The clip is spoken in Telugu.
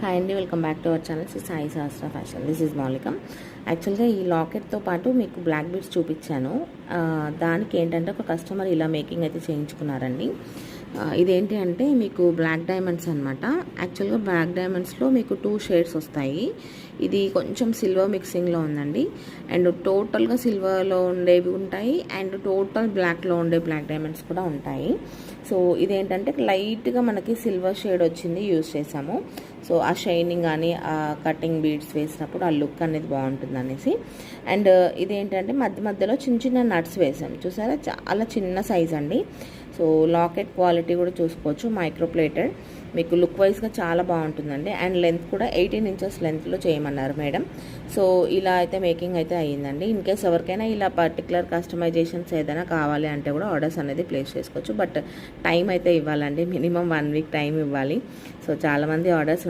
హాయ్ అండి, welcome back to our channel Sai Sahasra fashion. This is మౌలికం. యాక్చువల్గా ఈ లాకెట్తో పాటు మీకు బ్లాక్ బీడ్స్ చూపించాను. దానికి ఏంటంటే ఒక కస్టమర్ ఇలా మేకింగ్ అయితే చేయించుకున్నారండి. ఇదేంటి అంటే మీకు బ్లాక్ డైమండ్స్ అనమాట. యాక్చువల్గా బ్లాక్ డైమండ్స్లో మీకు 2 షేడ్స్ వస్తాయి. ఇది కొంచెం సిల్వర్ మిక్సింగ్లో ఉందండి. అండ్ టోటల్గా సిల్వర్లో ఉండేవి ఉంటాయి, అండ్ టోటల్ బ్లాక్లో ఉండే బ్లాక్ డైమండ్స్ కూడా ఉంటాయి. సో ఇదేంటంటే లైట్గా మనకి సిల్వర్ షేడ్ వచ్చింది, యూజ్ చేసాము. సో ఆ షైనింగ్ కానీ ఆ కటింగ్ బీడ్స్ వేసినప్పుడు ఆ లుక్ అనేది బాగుంటుంది అనేసి. అండ్ ఇదేంటంటే మధ్య మధ్యలో చిన్న చిన్న నట్స్ వేసాం, చూసారా, చాలా చిన్న సైజ్ అండి. సో లాకెట్ క్వాలిటీ కూడా చూసుకోవచ్చు, మైక్రోప్లేటెడ్. మీకు లుక్ వైజ్గా చాలా బాగుంటుందండి. అండ్ లెంత్ కూడా 18 ఇంచెస్ లెంత్లో చేయమన్నారు మేడం. సో ఇలా అయితే మేకింగ్ అయితే అయ్యిందండి. ఇన్ కేస్ ఎవరికైనా ఇలా పర్టికులర్ కస్టమైజేషన్స్ ఏదైనా కావాలి అంటే కూడా ఆర్డర్స్ అనేది ప్లేస్ చేసుకోవచ్చు. బట్ టైం అయితే ఇవ్వాలండి, మినిమం 1 వీక్ టైం ఇవ్వాలి. సో చాలామంది ఆర్డర్స్